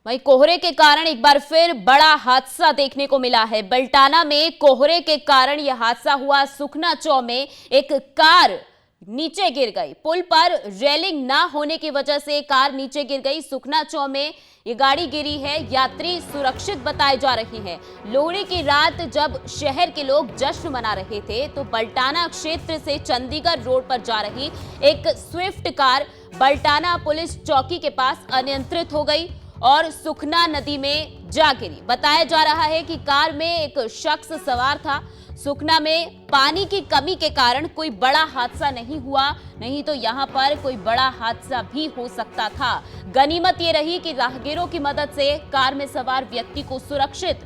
वहीं कोहरे के कारण एक बार फिर बड़ा हादसा देखने को मिला है। बल्टाना में कोहरे के कारण यह हादसा हुआ। सुखना चौ में एक कार नीचे गिर गई। पुल पर रेलिंग ना होने की वजह से कार नीचे गिर गई। सुखना चौ में ये गाड़ी गिरी है। यात्री सुरक्षित बताए जा रहे हैं। लोहड़ी की रात जब शहर के लोग जश्न मना रहे थे तो बल्टाना क्षेत्र से चंडीगढ़ रोड पर जा रही एक स्विफ्ट कार बल्टाना पुलिस चौकी के पास अनियंत्रित हो गई और सुखना नदी में जा गिरी। बताया जा रहा है कि कार में एक शख्स सवार था। सुखना में पानी की कमी के कारण कोई बड़ा हादसा नहीं हुआ, नहीं तो यहां पर कोई बड़ा हादसा भी हो सकता था। गनीमत ये रही कि राहगीरों की मदद से कार में सवार व्यक्ति को सुरक्षित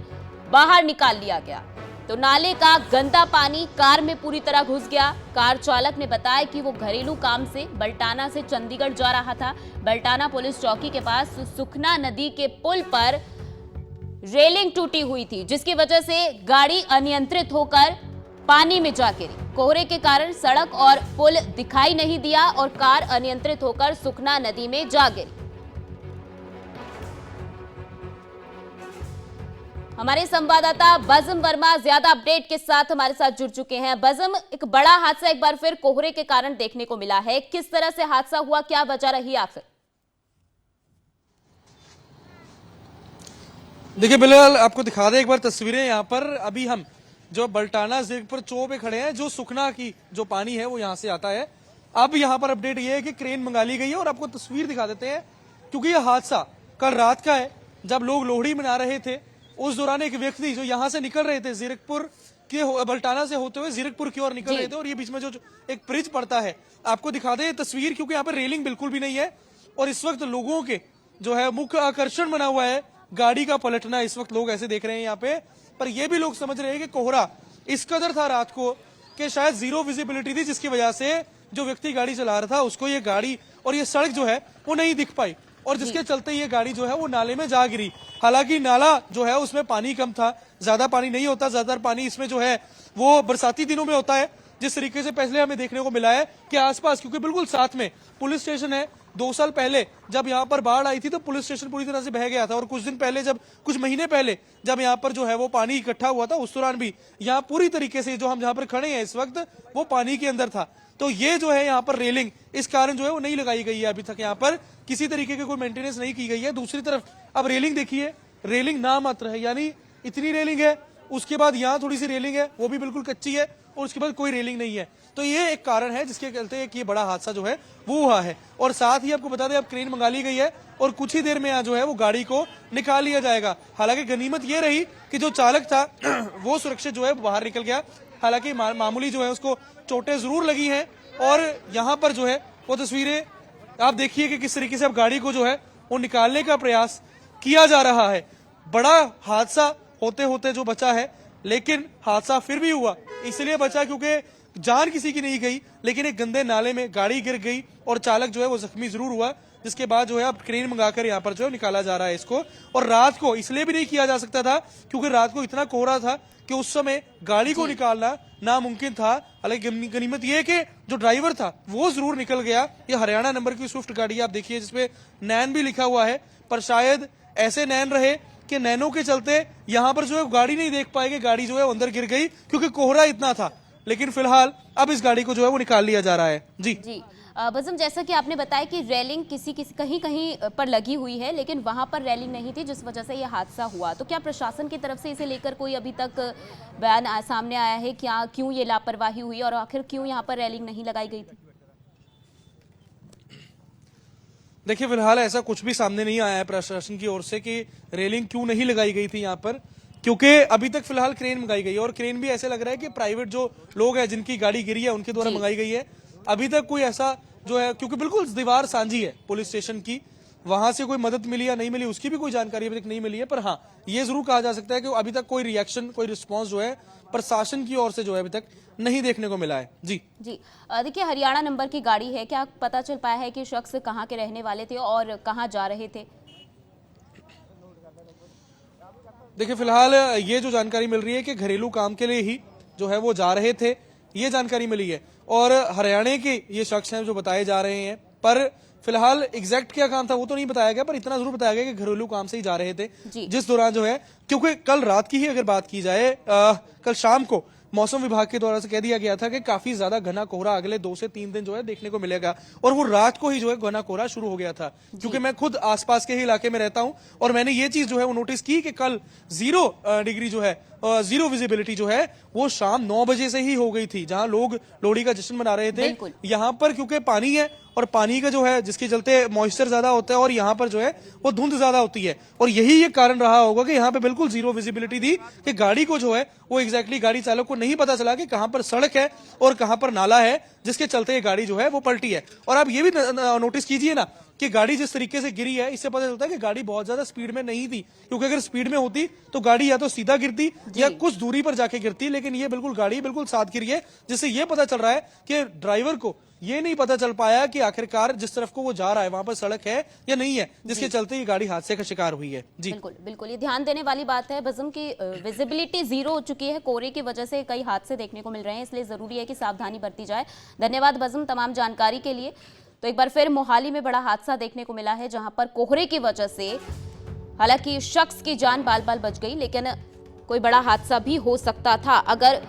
बाहर निकाल लिया गया। तो नाले का गंदा पानी कार में पूरी तरह घुस गया। कार चालक ने बताया कि वो घरेलू काम से बल्टाना से चंडीगढ़ जा रहा था। बल्टाना पुलिस चौकी के पास सुखना नदी के पुल पर रेलिंग टूटी हुई थी, जिसकी वजह से गाड़ी अनियंत्रित होकर पानी में जा गिरी। कोहरे के कारण सड़क और पुल दिखाई नहीं दिया और कार अनियंत्रित होकर सुखना नदी में जा गिरी। हमारे संवाददाता बज़म वर्मा ज्यादा अपडेट के साथ हमारे साथ जुड़ चुके हैं। बज़म, एक बड़ा हादसा एक बार फिर कोहरे के कारण देखने को मिला है। किस तरह से हादसा हुआ, क्या वजह रही आखिर? देखिए बिलाल, आपको दिखा दे एक बार तस्वीरें। यहाँ पर अभी हम जो बल्टाना ज़िरकपुर चौ पे खड़े हैं, जो सुखना की जो पानी है वो यहाँ से आता है। अब यहाँ पर अपडेट ये है कि क्रेन मंगा ली गई है और आपको तस्वीर दिखा देते हैं, क्योंकि यह हादसा कल रात का है। जब लोग लोहड़ी मना रहे थे उस दौरान एक व्यक्ति जो यहाँ से निकल रहे थे, ज़िरकपुर के बल्टाना से होते हुए ज़िरकपुर की ओर निकल रहे थे, और ये बीच में जो एक ब्रिज पड़ता है, आपको दिखा दे तस्वीर, क्योंकि यहाँ पर रेलिंग बिल्कुल भी नहीं है। और इस वक्त लोगों के जो है मुख्य आकर्षण बना हुआ है गाड़ी का पलटना। इस वक्त लोग ऐसे देख रहे हैं यहाँ पे, पर ये भी लोग समझ रहे हैं कि कोहरा इस कदर था रात को कि शायद जीरो विजिबिलिटी थी, जिसकी वजह से जो व्यक्ति गाड़ी चला रहा था उसको ये गाड़ी और ये सड़क जो है वो नहीं दिख पाई, और जिसके चलते ये गाड़ी जो है वो नाले में जा गिरी। हालांकि नाला जो है उसमें पानी कम था, ज्यादा पानी नहीं होता। ज्यादातर पानी इसमें जो है वो बरसाती दिनों में होता है। जिस तरीके से पहले हमें देखने को मिला है कि आसपास, क्योंकि बिल्कुल साथ में पुलिस स्टेशन है। 2 साल पहले जब यहाँ पर बाढ़ आई थी तो पुलिस स्टेशन पूरी तरह से बह गया था, और कुछ दिन पहले कुछ महीने पहले जब यहाँ पर जो है वो पानी इकट्ठा हुआ था, उस दौरान भी यहाँ पूरी तरीके से जो हम जहाँ पर खड़े हैं इस वक्त वो पानी के अंदर था। तो ये जो है यहाँ पर रेलिंग इस कारण जो है वो नहीं लगाई गई है। अभी तक यहाँ पर किसी तरीके की कोई मेंटेनेंस नहीं की गई है। दूसरी तरफ अब रेलिंग देखिए, रेलिंग नाम मात्र है, यानी इतनी रेलिंग है, उसके बाद यहाँ थोड़ी सी रेलिंग है, वो भी बिल्कुल कच्ची है, और उसके बाद कोई रेलिंग नहीं है। तो ये एक कारण है जिसके चलते कि ये बड़ा हादसा जो है वो हुआ है। और साथ ही आपको बता दें, अब क्रेन मंगा ली गई है और कुछ ही देर में यहाँ जो है वो गाड़ी को निकाल लिया जाएगा। हालांकि गनीमत ये रही कि जो चालक था वो सुरक्षित जो है बाहर निकल गया। हालांकि मामूली जो है उसको चोटें जरूर लगी हैं। और यहाँ पर जो है वो तस्वीरें आप देखिए कि किस तरीके से अब गाड़ी को जो है वो निकालने का प्रयास किया जा रहा है। बड़ा हादसा होते होते जो बचा है, लेकिन हादसा फिर भी हुआ इसलिए बचा क्योंकि जान किसी की नहीं गई, लेकिन एक गंदे नाले में गाड़ी गिर गई और चालक जो है वो जख्मी जरूर हुआ। जिसके बाद जो है अब क्रेन मंगाकर यहाँ पर जो है निकाला जा रहा है इसको। और रात को इसलिए भी नहीं किया जा सकता था क्योंकि रात को इतना कोहरा था कि उस समय गाड़ी को निकालना नामुमकिन था। हालांकि गनीमत ये कि जो ड्राइवर था वो जरूर निकल गया। ये हरियाणा नंबर की स्विफ्ट गाड़ी आप देखिए जिसपे नैन भी लिखा हुआ है, पर शायद ऐसे नैन रहे कि नैनों के चलते यहाँ पर जो है गाड़ी नहीं देख पाएंगे, गाड़ी जो है अंदर गिर गई क्योंकि कोहरा इतना था। लेकिन फिलहाल अब इस गाड़ी को जो है वो निकाल लिया जा रहा है। जी बज़म, जैसा कि आपने बताया कि रेलिंग कहीं कहीं पर लगी हुई है, लेकिन वहां पर रेलिंग नहीं थी, जिस वजह से यह हादसा हुआ। तो क्या प्रशासन की तरफ से इसे लेकर कोई अभी तक बयान सामने आया है? क्या क्यों ये लापरवाही हुई और आखिर क्यों यहाँ पर रेलिंग नहीं लगाई गई थी? देखिए फिलहाल ऐसा कुछ भी सामने नहीं आया है प्रशासन की ओर से कि रेलिंग क्यों नहीं लगाई गई थी यहाँ पर, क्योंकि अभी तक फिलहाल क्रेन मंगाई गई है। और क्रेन भी ऐसे लग रहा है कि प्राइवेट जो लोग हैं जिनकी गाड़ी गिरी है उनके द्वारा मंगाई गई है। अभी तक कोई ऐसा जो है, क्योंकि बिल्कुल दीवार सांझी है पुलिस स्टेशन की, वहां से कोई मदद मिली या नहीं मिली उसकी भी कोई जानकारी अभी तक नहीं मिली है। पर हाँ, ये जरूर कहा जा सकता है कि अभी तक कोई रिएक्शन, कोई रिस्पॉन्स जो है प्रशासन की ओर से जो है अभी तक नहीं देखने को मिला है। जी देखिए, हरियाणा नंबर की गाड़ी है, क्या पता चल पाया है कि शख्स कहाँ के रहने वाले थे और कहाँ जा रहे थे? देखिए फिलहाल ये जो जानकारी मिल रही है कि घरेलू काम के लिए ही जो है वो जा रहे थे, ये जानकारी मिली है। और हरियाणा के ये शख्स हैं जो बताए जा रहे हैं, पर फिलहाल एग्जैक्ट क्या काम था वो तो नहीं बताया गया, पर इतना जरूर बताया गया कि घरेलू काम से ही जा रहे थे जी। जिस दौरान जो है, क्योंकि कल रात की ही अगर बात की जाए, कल शाम को मौसम विभाग के द्वारा से कह दिया गया था कि काफी ज्यादा घना कोहरा अगले 2 से 3 दिन जो है देखने को मिलेगा, और वो रात को ही जो है घना कोहरा शुरू हो गया था। क्योंकि मैं खुद आसपास के ही इलाके में रहता हूं और मैंने ये चीज जो है वो नोटिस की कि कल 0 डिग्री जो है, 0 विजिबिलिटी जो है वो शाम 9 बजे से ही हो गई थी, जहां लोग लोहड़ी का जश्न मना रहे थे। बिल्कुल। यहाँ पर क्योंकि पानी है और पानी का जो है जिसके चलते मॉइस्चर ज्यादा होता है और यहाँ पर जो है वो धुंध ज्यादा होती है, और यही ये कारण रहा होगा कि यहाँ पे बिल्कुल 0 विजिबिलिटी थी कि गाड़ी को जो है वो एग्जैक्टली गाड़ी चालक को नहीं पता चला कि कहां पर सड़क है और कहां पर नाला है, जिसके चलते ये गाड़ी जो है वो पलटी है। और आप ये भी नोटिस कीजिए ना कि गाड़ी जिस तरीके से गिरी है, इससे पता चलता है कि गाड़ी बहुत ज्यादा स्पीड में नहीं थी, क्योंकि अगर स्पीड में होती तो गाड़ी या तो सीधा गिरती या कुछ दूरी पर जाके गिरती, लेकिन ये बिल्कुल गाड़ी बिल्कुल साथ गिरी है, जिससे ये पता चल रहा है कि ड्राइवर को ये नहीं पता चल पाया कि आखिरकार जिस तरफ को वो जा रहा है वहां पर सड़क है या नहीं है, जिसके चलते ये गाड़ी हादसे का शिकार हुई है। जी बिल्कुल बिल्कुल, ये ध्यान देने वाली बात है बज़म की विजिबिलिटी 0 हो चुकी है, कोहरे की वजह से कई हादसे देखने को मिल रहे हैं, इसलिए जरूरी है कि सावधानी बरती जाए। धन्यवाद बज़म तमाम जानकारी के लिए। तो एक बार फिर मोहाली में बड़ा हादसा देखने को मिला है, जहां पर कोहरे की वजह से हालांकि शख्स की जान बाल बाल बच गई, लेकिन कोई बड़ा हादसा भी हो सकता था अगर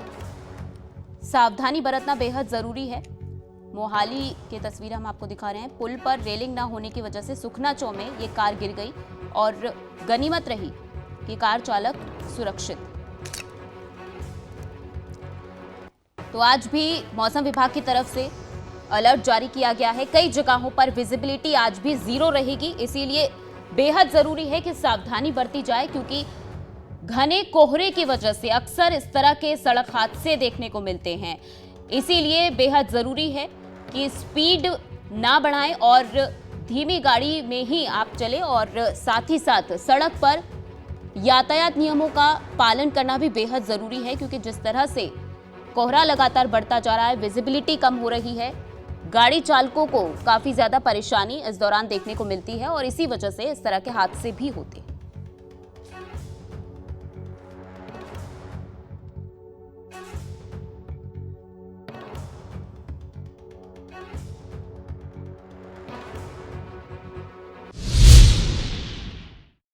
सावधानी बरतना बेहद जरूरी है। मोहाली की तस्वीर हम आपको दिखा रहे हैं। पुल पर रेलिंग ना होने की वजह से सुखना चौ में ये कार गिर गई और गनीमत रही कि कार चालक सुरक्षित। तो आज भी मौसम विभाग की तरफ से अलर्ट जारी किया गया है। कई जगहों पर विजिबिलिटी आज भी 0 रहेगी, इसीलिए बेहद जरूरी है कि सावधानी बरती जाए, क्योंकि घने कोहरे की वजह से अक्सर इस तरह के सड़क हादसे देखने को मिलते हैं। इसीलिए बेहद जरूरी है कि स्पीड ना बढ़ाएं और धीमी गाड़ी में ही आप चलें, और साथ ही साथ सड़क पर यातायात नियमों का पालन करना भी बेहद जरूरी है, क्योंकि जिस तरह से कोहरा लगातार बढ़ता जा रहा है, विजिबिलिटी कम हो रही है, गाड़ी चालकों को काफी ज्यादा परेशानी इस दौरान देखने को मिलती है और इसी वजह से इस तरह के हादसे भी होते हैं।